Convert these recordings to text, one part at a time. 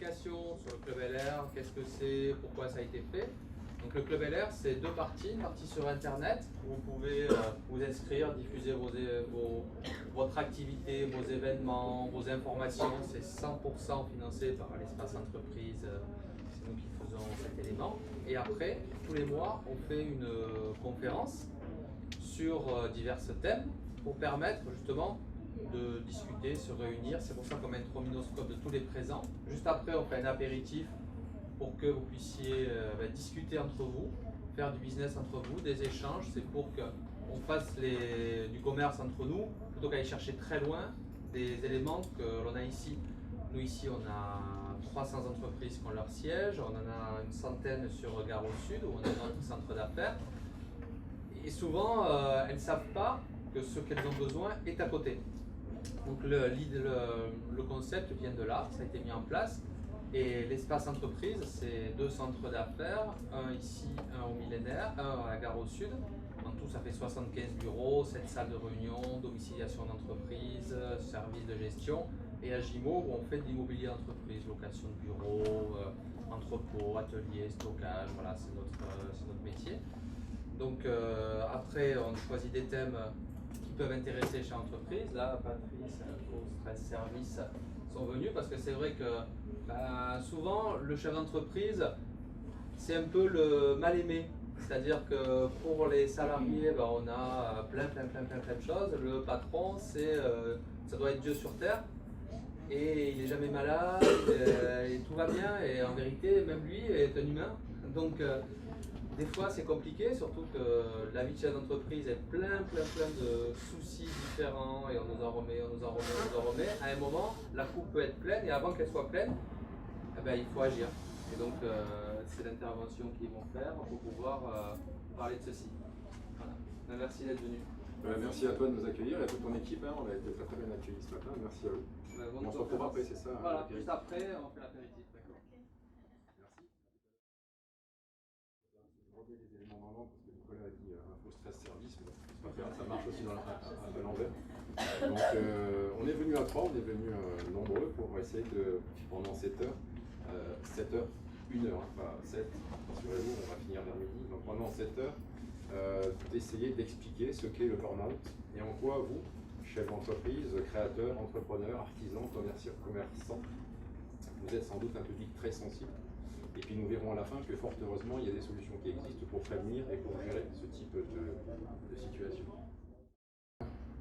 explication sur le Club LR, qu'est-ce que c'est, pourquoi ça a été fait. Donc le Club LR, c'est deux parties, une partie sur Internet, où vous pouvez vous inscrire, diffuser votre activité, vos événements, vos informations. C'est 100% financé par l'espace entreprise, c'est nous qui faisons cet élément. Et après, tous les mois, on fait une conférence sur divers thèmes pour permettre justement de discuter, se réunir. C'est pour ça qu'on met un trombinoscope de tous les présents. Juste après, on fait un apéritif pour que vous puissiez discuter entre vous, faire du business entre vous, des échanges. C'est pour qu'on fasse du commerce entre nous, plutôt qu'aller chercher très loin des éléments que l'on a ici. Nous ici, on a 300 entreprises qui ont leur siège, on en a une centaine sur Gare au Sud, où on a notre centre d'affaires. Et souvent, elles ne savent pas que ce qu'elles ont besoin est à côté. Donc le concept vient de là, ça a été mis en place. Et l'espace entreprise, c'est deux centres d'affaires, un ici, un au Millénaire, un à la Gare au Sud. En tout, ça fait 75 bureaux, 7 salles de réunion, domiciliation d'entreprise, services de gestion. Et à Gimo, où on fait de l'immobilier entreprise, location de bureaux, entrepôts, ateliers, stockage, voilà, c'est notre métier. Donc après, on choisit des thèmes qui peuvent intéresser chaque entreprise. Là, Patrice, Info, Stress, Service sont venus parce que c'est vrai que souvent, le chef d'entreprise, c'est un peu le mal aimé. C'est-à-dire que pour les salariés, on a plein de choses. Le patron, ça doit être Dieu sur terre. Et il n'est jamais malade, et tout va bien. Et en vérité, même lui est un humain. Donc, des fois, c'est compliqué, surtout que la vie de chef d'entreprise est plein de soucis différents et on nous en remet. À un moment, la coupe peut être pleine et avant qu'elle soit pleine, il faut agir. Et donc, c'est l'intervention qu'ils vont faire pour pouvoir parler de ceci. Voilà. Merci d'être venu. Merci à toi de nous accueillir et à toute ton équipe. On a été très bien accueillis ce matin. Merci à vous. On se retrouve après, c'est ça? Voilà, juste après, on fait l'apéritif. D'accord. Merci. Je remets les éléments dans l'ordre parce que Nicolas a dit info, stress, service. Mais c'est pas grave, ça marche aussi à l'envers. Donc, on est venu à 3, on est venu nombreux pour essayer de, pendant 7 heures, 7 heures, 1 heure, pas 7, rassurez-vous, on va finir vers midi. Donc, pendant 7 heures, d'essayer d'expliquer ce qu'est le burn-out et en quoi vous, chef d'entreprise, créateur, entrepreneur, artisan, commerçant, vous êtes sans doute un public très sensible. Et puis nous verrons à la fin que fort heureusement, il y a des solutions qui existent pour prévenir et pour gérer ce type de situation.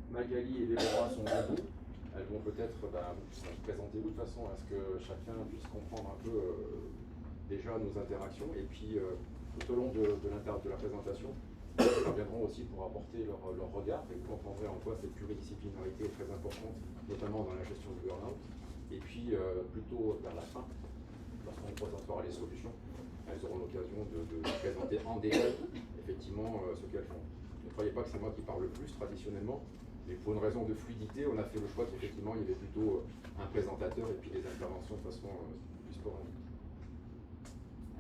Magali et Déborah sont debout. Elles vont peut-être vous présenter de toute façon à ce que chacun puisse comprendre un peu déjà nos interactions et puis tout au long de la présentation, ils reviendront aussi pour apporter leur regard et vous comprendrez en quoi cette pluridisciplinarité est très importante, notamment dans la gestion du burn-out. Et puis plutôt vers la fin, lorsqu'on présentera les solutions, elles auront l'occasion de présenter en détail effectivement ce qu'elles font. Ne croyez pas que c'est moi qui parle le plus traditionnellement, mais pour une raison de fluidité, on a fait le choix qu'effectivement il y avait plutôt un présentateur et puis des interventions de façon plus sporadique.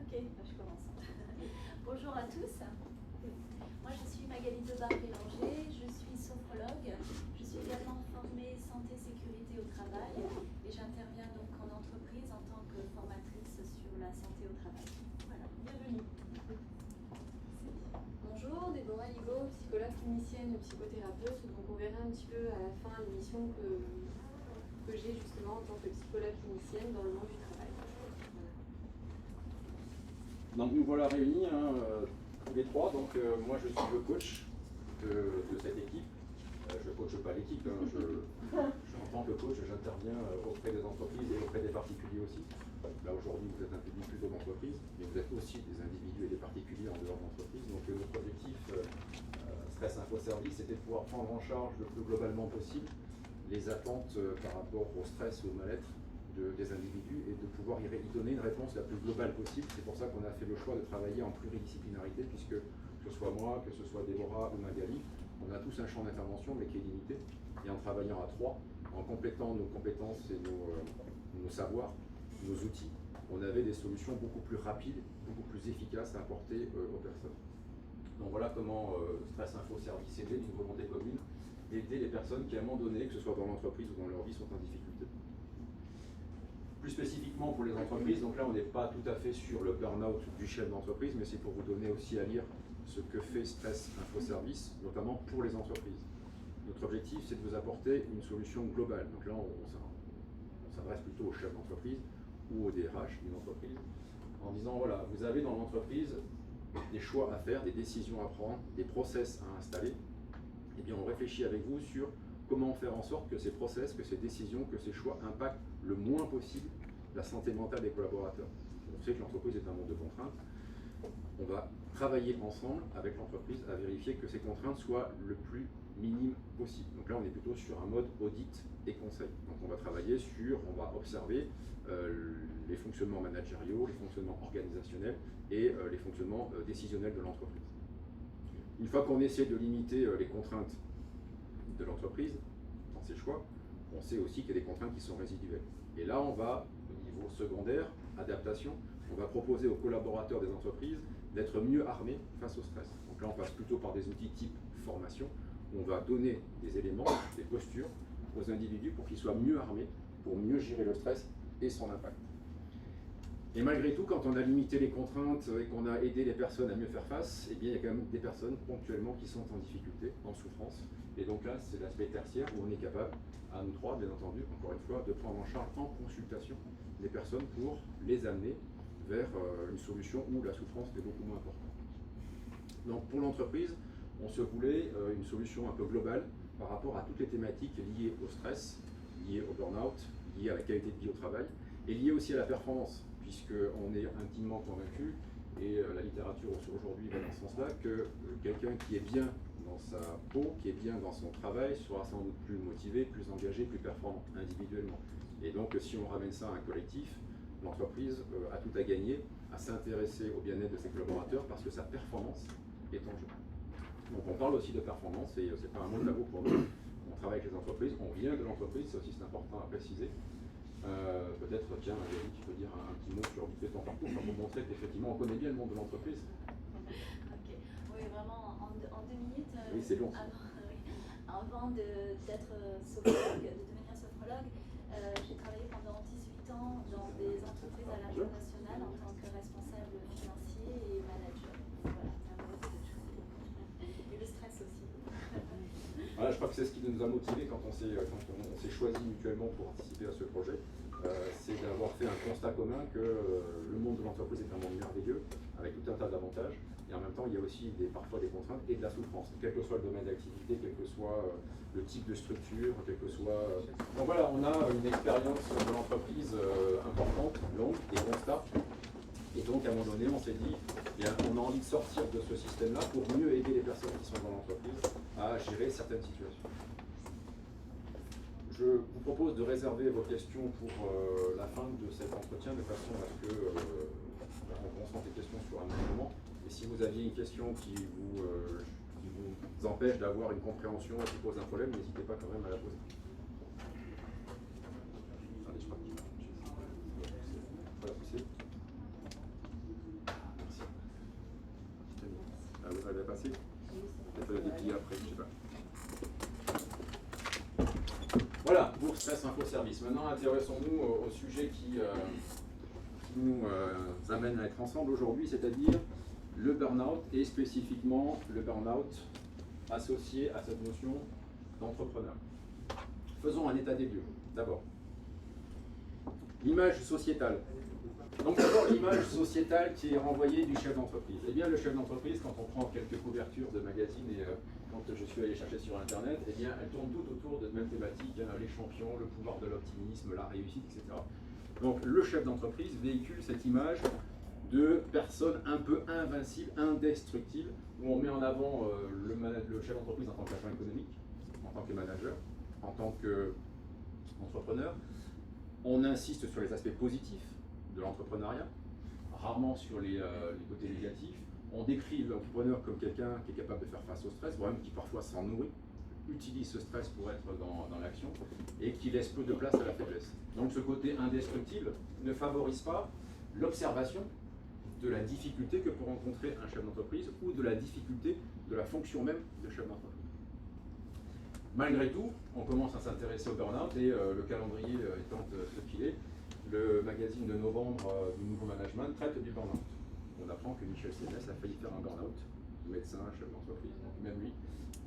Ok, je commence. Bonjour à tous. Moi je suis Magali Debar-Bélanger, je suis sophrologue. Je suis également formée santé-sécurité au travail et j'interviens donc en entreprise en tant que formatrice sur la santé au travail. Voilà, bienvenue. Bonjour, Déborah Ligo, psychologue clinicienne, psychothérapeute. Donc on verra un petit peu à la fin l'émission que j'ai justement en tant que psychologue clinicienne dans le monde du travail. Voilà. Donc nous voilà réunis, tous les trois. Donc moi je suis le coach de cette équipe. Je ne coache pas l'équipe, en tant que coach, j'interviens auprès des entreprises et auprès des particuliers aussi. Là aujourd'hui vous êtes un public plutôt d'entreprise, mais vous êtes aussi des individus et des particuliers en dehors d'entreprise. Donc notre objectif Stress Info Service, c'était de pouvoir prendre en charge le plus globalement possible les attentes par rapport au stress ou au mal-être des individus et de pouvoir y donner une réponse la plus globale possible. C'est pour ça qu'on a fait le choix de travailler en pluridisciplinarité, puisque que ce soit moi, que ce soit Déborah ou Magali, on a tous un champ d'intervention mais qui est limité. Et en travaillant à 3, en complétant nos compétences et nos savoirs, nos outils, on avait des solutions beaucoup plus rapides, beaucoup plus efficaces à apporter aux personnes. Donc voilà comment Stress Info Service est né d'une volonté commune d'aider les personnes qui, à un moment donné, que ce soit dans l'entreprise ou dans leur vie, sont en difficulté. Plus spécifiquement pour les entreprises, donc là on n'est pas tout à fait sur le burn-out du chef d'entreprise, mais c'est pour vous donner aussi à lire ce que fait Stress Info Service, notamment pour les entreprises. Notre objectif, c'est de vous apporter une solution globale. Donc là, on s'adresse plutôt aux chefs d'entreprise ou aux DRH d'une entreprise, en disant, voilà, vous avez dans l'entreprise des choix à faire, des décisions à prendre, des process à installer. Eh bien, on réfléchit avec vous sur comment faire en sorte que ces process, que ces décisions, que ces choix impactent le moins possible la santé mentale des collaborateurs. On sait que l'entreprise est un monde de contraintes. On va travailler ensemble avec l'entreprise à vérifier que ces contraintes soient le plus minime possible. Donc là, on est plutôt sur un mode audit et conseil. Donc on va travailler sur, on va observer les fonctionnements managériaux, les fonctionnements organisationnels et les fonctionnements décisionnels de l'entreprise. Une fois qu'on essaie de limiter les contraintes de l'entreprise dans ses choix, on sait aussi qu'il y a des contraintes qui sont résiduelles. Et là, on va, au niveau secondaire, adaptation, on va proposer aux collaborateurs des entreprises d'être mieux armés face au stress. Donc là, on passe plutôt par des outils type formation. On va donner des éléments, des postures aux individus pour qu'ils soient mieux armés, pour mieux gérer le stress et son impact. Et malgré tout, quand on a limité les contraintes et qu'on a aidé les personnes à mieux faire face, eh bien, il y a quand même des personnes ponctuellement qui sont en difficulté, en souffrance. Et donc là, c'est l'aspect tertiaire où on est capable, à nous trois, bien entendu, encore une fois, de prendre en charge en consultation les personnes pour les amener vers une solution où la souffrance est beaucoup moins importante. Donc pour l'entreprise, on se voulait une solution un peu globale par rapport à toutes les thématiques liées au stress, liées au burn-out, liées à la qualité de vie au travail et liées aussi à la performance, puisqu'on est intimement convaincu, et la littérature aujourd'hui va dans ce sens-là, que quelqu'un qui est bien dans sa peau, qui est bien dans son travail, sera sans doute plus motivé, plus engagé, plus performant individuellement. Et donc si on ramène ça à un collectif, l'entreprise a tout à gagner à s'intéresser au bien-être de ses collaborateurs parce que sa performance est en jeu. Donc on parle aussi de performance et c'est pas un mot tabou pour nous. On travaille avec les entreprises, on vient de l'entreprise, c'est aussi important à préciser. Peut-être, tiens, Valérie, tu peux dire un petit mot sur ton parcours pour montrer qu'effectivement on connaît bien le monde de l'entreprise. Ok, oui, vraiment en 2 minutes. Oui, c'est long. Avant d'être sophrologue, de devenir sophrologue, j'ai travaillé pendant 18 ans dans des entreprises à l'international en tant que responsable financier et manager. Voilà, c'est un peu de choses. Et le stress aussi. Voilà, je crois que c'est ce qui nous a motivés quand on s'est choisi mutuellement pour participer à ce projet. C'est d'avoir fait un constat commun que le monde de l'entreprise est un monde merveilleux, avec tout un tas d'avantages, et en même temps il y a aussi parfois des contraintes et de la souffrance, quel que soit le domaine d'activité, quel que soit le type de structure, quel que soit... Donc voilà, on a une expérience de l'entreprise importante, longue, des constats, et donc à un moment donné on s'est dit, bien, on a envie de sortir de ce système-là pour mieux aider les personnes qui sont dans l'entreprise à gérer certaines situations. Je vous propose de réserver vos questions pour la fin de cet entretien, de façon à ce qu'on concentre les questions sur un autre moment. Et si vous aviez une question qui vous empêche d'avoir une compréhension et qui pose un problème, n'hésitez pas quand même à la poser. Attendez, je crois qu'il faut la pousser. Merci. Elle va passer. Peut-être la déplier après, je ne sais pas. Voilà, pour Stress Info Service. Maintenant, intéressons-nous au sujet qui nous amène à être ensemble aujourd'hui, c'est-à-dire le burn-out et spécifiquement le burn-out associé à cette notion d'entrepreneur. Faisons un état des lieux. D'abord, l'image sociétale. Donc d'abord l'image sociétale qui est renvoyée du chef d'entreprise. Eh bien le chef d'entreprise, quand on prend quelques couvertures de magazines et quand je suis allé chercher sur internet, eh bien elles tournent toutes autour de même thématique, hein, les champions, le pouvoir de l'optimisme, la réussite, etc. Donc le chef d'entreprise véhicule cette image de personne un peu invincible, indestructible, où on met en avant le chef d'entreprise en tant qu'agent économique, en tant que manager, en tant qu'entrepreneur. On insiste sur les aspects positifs de l'entrepreneuriat, rarement sur les côtés négatifs. On décrit l'entrepreneur comme quelqu'un qui est capable de faire face au stress, voire même qui parfois s'en nourrit, utilise ce stress pour être dans l'action et qui laisse peu de place à la faiblesse. Donc ce côté indestructible ne favorise pas l'observation de la difficulté que peut rencontrer un chef d'entreprise ou de la difficulté de la fonction même de chef d'entreprise. Malgré tout, on commence à s'intéresser au burn-out et le calendrier étant ce qu'il est, le magazine de novembre du Nouveau Management traite du burn-out. On apprend que Michel Sénès a failli faire un burn-out, médecin, chef d'entreprise, donc même lui,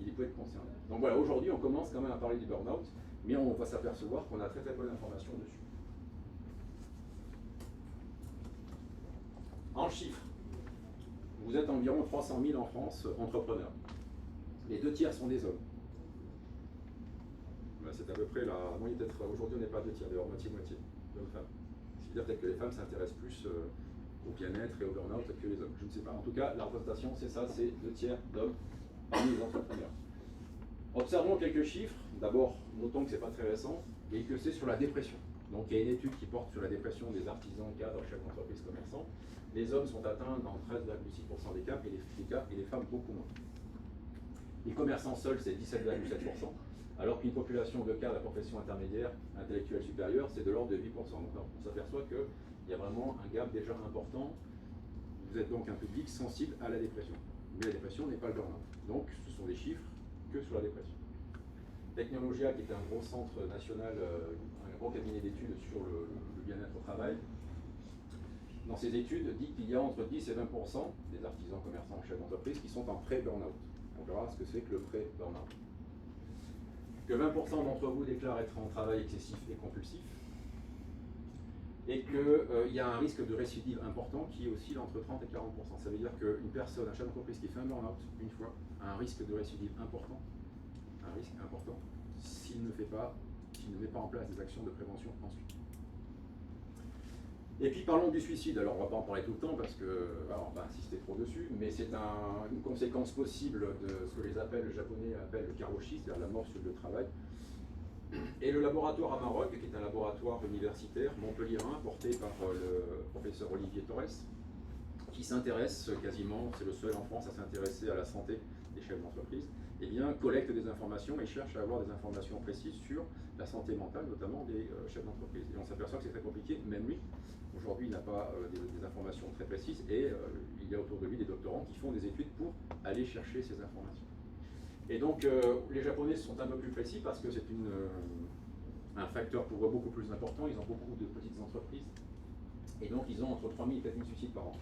il peut être concerné. Donc voilà, aujourd'hui on commence quand même à parler du burn-out, mais on va s'apercevoir qu'on a très peu d'informations dessus. En chiffres, vous êtes environ 300 000 en France entrepreneurs. Les 2 tiers sont des hommes. Ben, c'est à peu près la moyenne, peut-être aujourd'hui on n'est pas à 2 tiers, d'ailleurs moitié-moitié, hommes-femmes. C'est-à-dire peut-être que les femmes s'intéressent plus au bien-être et au burn-out que les hommes, je ne sais pas. En tout cas, la représentation c'est ça, c'est 2 tiers d'hommes parmi les entrepreneurs. Observons quelques chiffres. D'abord, notons que ce n'est pas très récent et que c'est sur la dépression. Donc il y a une étude qui porte sur la dépression des artisans, cadres, chefs d'entreprise, commerçants. Les hommes sont atteints dans 13,6% des cas et les femmes beaucoup moins. Les commerçants seuls, c'est 17,7%, alors qu'une population de cadres à profession intermédiaire, intellectuelle supérieure, c'est de l'ordre de 8%. Donc on s'aperçoit qu'il y a vraiment un gap déjà important. Vous êtes donc un public sensible à la dépression. Mais la dépression n'est pas le burn-out. Donc ce sont des chiffres que sur la dépression. Technologia, qui est un gros centre national, un gros cabinet d'études sur le bien-être au travail, dans ses études, dit qu'il y a entre 10 et 20% des artisans, commerçants, chefs d'entreprise qui sont en pré-burnout. On verra ce que c'est que le pré-burnout. Que 20% d'entre vous déclarent être en travail excessif et compulsif, et qu'il y a un risque de récidive important qui oscille entre 30 et 40%. Ça veut dire qu'une personne, un chef d'entreprise qui fait un burn-out une fois, a un risque de récidive important, s'il ne met pas en place des actions de prévention ensuite. Et puis parlons du suicide. Alors on ne va pas en parler tout le temps parce que on va insister trop dessus, mais c'est une conséquence possible de ce que les Japonais appellent le karoshi, c'est-à-dire la mort sur le travail. Et le laboratoire à Maroc, qui est un laboratoire universitaire montpelliérain porté par le professeur Olivier Torres, qui s'intéresse quasiment, c'est le seul en France à s'intéresser à la santé des chefs d'entreprise, eh bien, collecte des informations et cherche à avoir des informations précises sur la santé mentale, notamment des chefs d'entreprise. Et on s'aperçoit que c'est très compliqué, même lui. Aujourd'hui, il n'a pas des informations très précises et il y a autour de lui des doctorants qui font des études pour aller chercher ces informations. Et donc, les Japonais sont un peu plus précis parce que c'est un facteur pour eux beaucoup plus important. Ils ont beaucoup de petites entreprises et donc ils ont entre 3 000 et 4 000 suicides par an.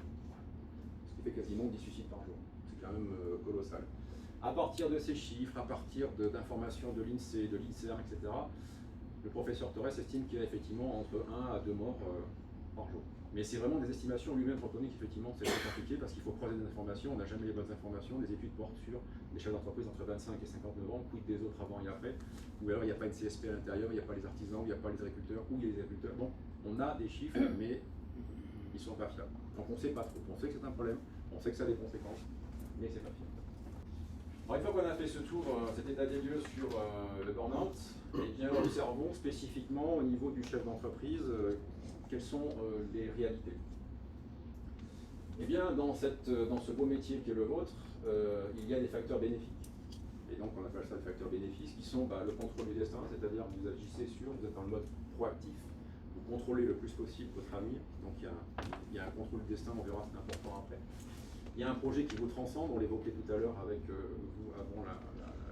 Ce qui fait quasiment 10 suicides par jour. C'est quand même colossal. À partir de ces chiffres, à partir d'informations de l'INSEE, de l'INSERM, etc., le professeur Torres estime qu'il y a effectivement entre 1 à 2 morts par jour. Mais c'est vraiment des estimations, lui-même reconnaît qu'effectivement c'est très compliqué parce qu'il faut croiser des informations, on n'a jamais les bonnes informations, les études portent sur des chefs d'entreprise entre 25 et 59 ans, quid des autres avant et après, ou alors il n'y a pas une CSP à l'intérieur, il n'y a pas les artisans, il n'y a pas les agriculteurs, ou il y a les agriculteurs. Bon, on a des chiffres, mais ils ne sont pas fiables. Donc on ne sait pas trop, on sait que c'est un problème, on sait que ça a des conséquences, mais c'est pas fiable. Alors, une fois qu'on a fait ce tour, cet état des lieux sur le burn-out, eh bien observons spécifiquement au niveau du chef d'entreprise quelles sont les réalités. Eh bien, dans ce beau métier qui est le vôtre, il y a des facteurs bénéfiques. Et donc, on appelle ça des facteurs bénéfices qui sont le contrôle du destin, c'est-à-dire que vous agissez vous êtes dans le mode proactif, vous contrôlez le plus possible votre avenir. Donc, il y a un contrôle du destin, on verra, c'est important après. Il y a un projet qui vous transcende, on l'évoquait tout à l'heure avec vous avant la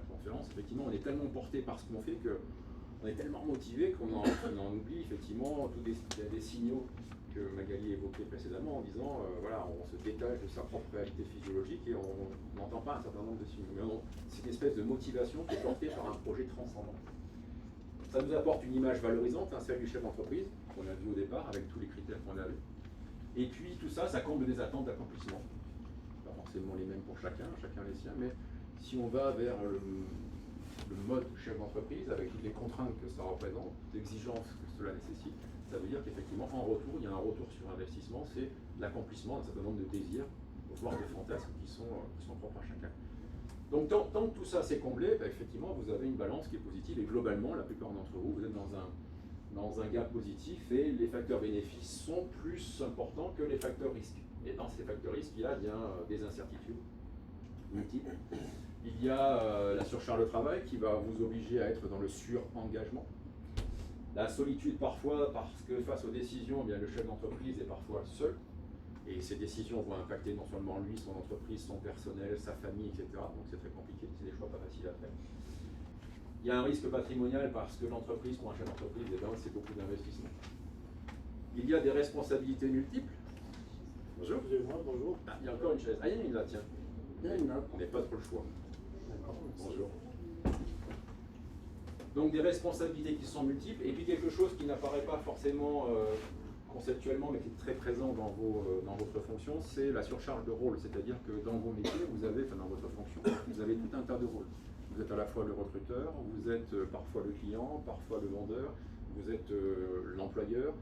conférence. Effectivement, on est tellement porté par ce qu'on fait qu'on est tellement motivé qu'on en oublie effectivement il y a des signaux que Magali évoquait précédemment en disant voilà, on se détache de sa propre réalité physiologique et on n'entend pas un certain nombre de signaux. Mais c'est une espèce de motivation qui est portée par un projet transcendant. Ça nous apporte une image valorisante, celle du chef d'entreprise qu'on a vu au départ avec tous les critères qu'on a vus. Et puis tout ça, ça comble des attentes d'accomplissement. Pas forcément les mêmes pour chacun les siens, mais si on va vers le mode chef d'entreprise, avec toutes les contraintes que ça représente, l'exigence que cela nécessite, ça veut dire qu'effectivement, en retour, il y a un retour sur investissement, c'est l'accomplissement d'un certain nombre de désirs, voire de fantasmes qui sont propres à chacun. Donc, tant que tout ça s'est comblé, effectivement, vous avez une balance qui est positive, et globalement, la plupart d'entre vous, vous êtes dans un gap positif, et les facteurs bénéfices sont plus importants que les facteurs risques. Et dans ces facteurs risques, il y a bien des incertitudes multiples. Il y a la surcharge de travail qui va vous obliger à être dans le surengagement. La solitude parfois, parce que face aux décisions, eh bien, le chef d'entreprise est parfois seul. Et ces décisions vont impacter non seulement lui, son entreprise, son personnel, sa famille, etc. Donc c'est très compliqué, c'est des choix pas faciles à faire. Il y a un risque patrimonial parce que l'entreprise, pour un chef d'entreprise, c'est beaucoup d'investissement. Il y a des responsabilités multiples. Bonjour. Excusez-moi, bonjour. Ah, il y a encore une chaise. Ah, il y en a une là, tiens. Il y en a une là. On n'a pas trop le choix. D'accord. Bonjour. Donc des responsabilités qui sont multiples, et puis quelque chose qui n'apparaît pas forcément conceptuellement, mais qui est très présent dans votre fonction, c'est la surcharge de rôle. C'est-à-dire que dans vos métiers, vous avez, enfin dans votre fonction, vous avez tout un tas de rôles. Vous êtes à la fois le recruteur, vous êtes parfois le client, parfois le vendeur, vous êtes l'employeur,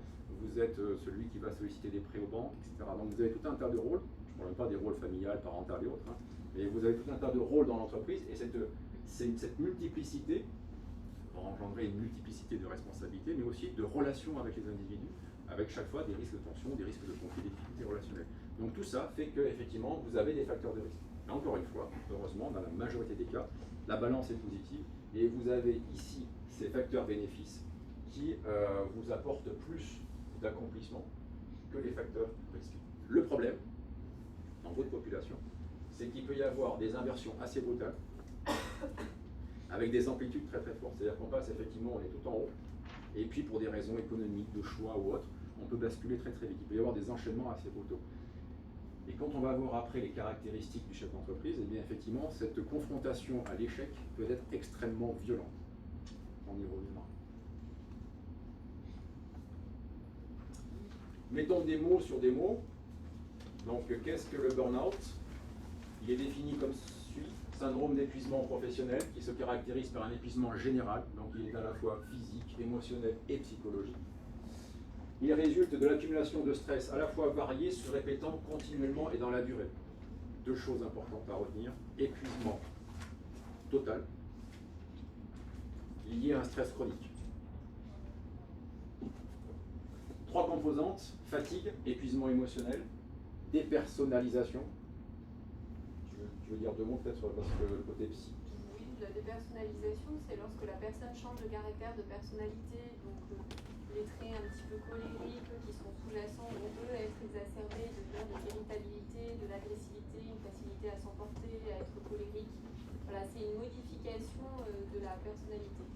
vous êtes celui qui va solliciter des prêts aux banques, etc. Donc vous avez tout un tas de rôles. Je ne parle même pas des rôles familiales, parentales et autres, hein, mais vous avez tout un tas de rôles dans l'entreprise, et cette multiplicité va engendrer une multiplicité de responsabilités, mais aussi de relations avec les individus, avec chaque fois des risques de tension, des risques de conflit, des difficultés relationnelles. Donc tout ça fait qu'effectivement, vous avez des facteurs de risque. Et encore une fois, heureusement, dans la majorité des cas, la balance est positive, et vous avez ici ces facteurs bénéfices qui vous apportent plus d'accomplissement que les facteurs risques. Le problème, dans votre population, c'est qu'il peut y avoir des inversions assez brutales, avec des amplitudes très très fortes. C'est-à-dire qu'on passe effectivement, on est tout en haut, et puis pour des raisons économiques, de choix ou autres, on peut basculer très très vite. Il peut y avoir des enchaînements assez brutaux. Et quand on va voir après les caractéristiques du chef d'entreprise, eh bien effectivement, cette confrontation à l'échec peut être extrêmement violente. On y reviendra. Mettons des mots sur des mots. Donc qu'est-ce que le burn-out? Il est défini comme suit: syndrome d'épuisement professionnel qui se caractérise par un épuisement général, donc il est à la fois physique, émotionnel et psychologique. Il résulte de l'accumulation de stress à la fois varié, se répétant continuellement et dans la durée. Deux choses importantes à retenir: épuisement total, lié à un stress chronique. Trois composantes: fatigue, épuisement émotionnel, dépersonnalisation. Tu veux dire deux mots peut-être parce que le côté psy. Oui, la dépersonnalisation, c'est lorsque la personne change de caractère, de personnalité, donc les traits un petit peu colériques qui sont sous-jacents vont eux être exacerbés, devenir de l'irritabilité, de l'agressivité, une facilité à s'emporter, à être colérique. Voilà, c'est une modification de la personnalité.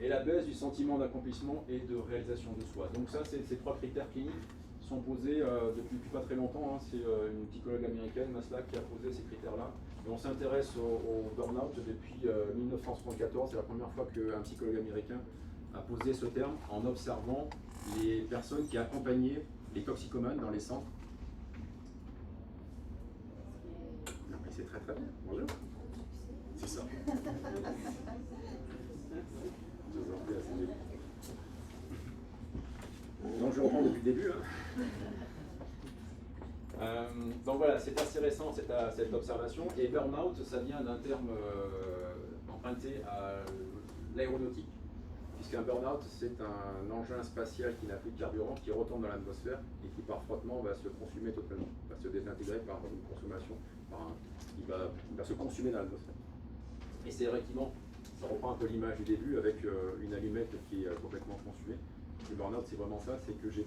Et la baisse du sentiment d'accomplissement et de réalisation de soi. Donc ça, ces trois critères cliniques sont posés depuis pas très longtemps. Hein. C'est une psychologue américaine, Maslach, qui a posé ces critères-là. Et on s'intéresse au burn-out depuis 1974. C'est la première fois qu'un psychologue américain a posé ce terme en observant les personnes qui accompagnaient les toxicomanes dans les centres. Non, mais c'est très très bien. Bonjour. C'est ça. Donc je reprends depuis le début. Hein. Donc voilà, c'est assez récent cette observation. Et burn-out, ça vient d'un terme emprunté à l'aéronautique, puisqu'un burn-out, c'est un engin spatial qui n'a plus de carburant, qui retombe dans l'atmosphère et qui par frottement va se consumer totalement, va se désintégrer par une consommation, il va se consumer dans l'atmosphère. Et c'est effectivement, ça reprend un peu l'image du début avec une allumette qui est complètement consumée. Le burn-out, c'est vraiment ça, c'est que j'ai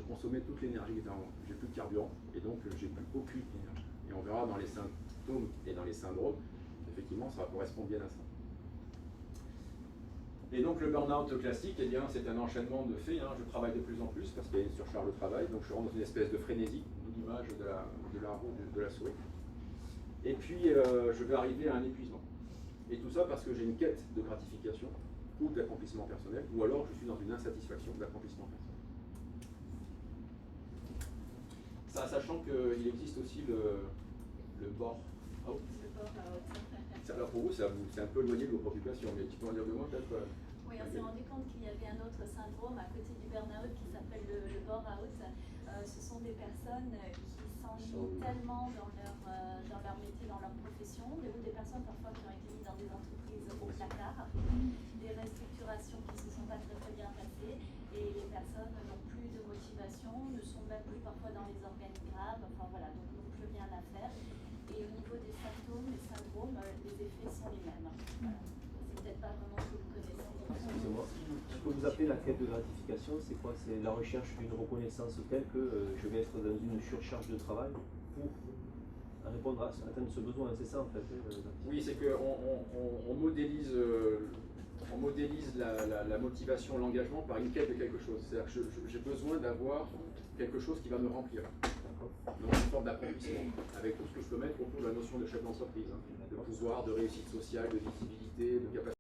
consommé toute l'énergie qui était en moi, j'ai plus de carburant, et donc j'ai plus aucune énergie. Et on verra dans les symptômes et dans les syndromes, effectivement, ça correspond bien à ça. Et donc le burn-out classique, eh bien, c'est un enchaînement de faits. Hein. Je travaille de plus en plus parce qu'il y a une surcharge de travail, donc je rentre dans une espèce de frénésie, d'où l'image de la roue de la souris. Et puis je vais arriver à un épuisement. Et tout ça parce que j'ai une quête de gratification ou d'accomplissement personnel, ou alors je suis dans une insatisfaction d'accomplissement personnel. Ça, sachant qu'il existe aussi le bore-out. Alors pour vous, c'est un peu éloigné de vos préoccupations, mais tu peux en dire deux mots peut-être? Oui, on s'est rendu compte qu'il y avait un autre syndrome à côté du burn-out qui s'appelle le bore-out. Ce sont des personnes qui s'ennuient tellement dans leur métier, dans leur profession, ou des personnes parfois qui ont été mises dans des entreprises au placard, des restructurations qui ne se sont pas très très bien passées, et les personnes n'ont plus de motivation, ne sont même plus parfois dans les organigrammes, enfin voilà, donc n'ont plus rien à faire. Et au niveau des symptômes, les syndromes, les effets sont les mêmes. Voilà. C'est peut-être pas vraiment ce que vous connaissez. Excusez-moi. Ce que vous appelez la quête de gratification, c'est quoi? C'est la recherche d'une reconnaissance telle que je vais être dans une surcharge de travail pour répondre à atteindre ce besoin, c'est ça en fait? Oui, c'est qu'on modélise on modélise la motivation, l'engagement par une quête de quelque chose. C'est-à-dire que j'ai besoin d'avoir quelque chose qui va me remplir. Donc une forme d'accomplissement, avec tout ce que je peux mettre autour de la notion de chef d'entreprise, de pouvoir, de réussite sociale, de visibilité, de capacité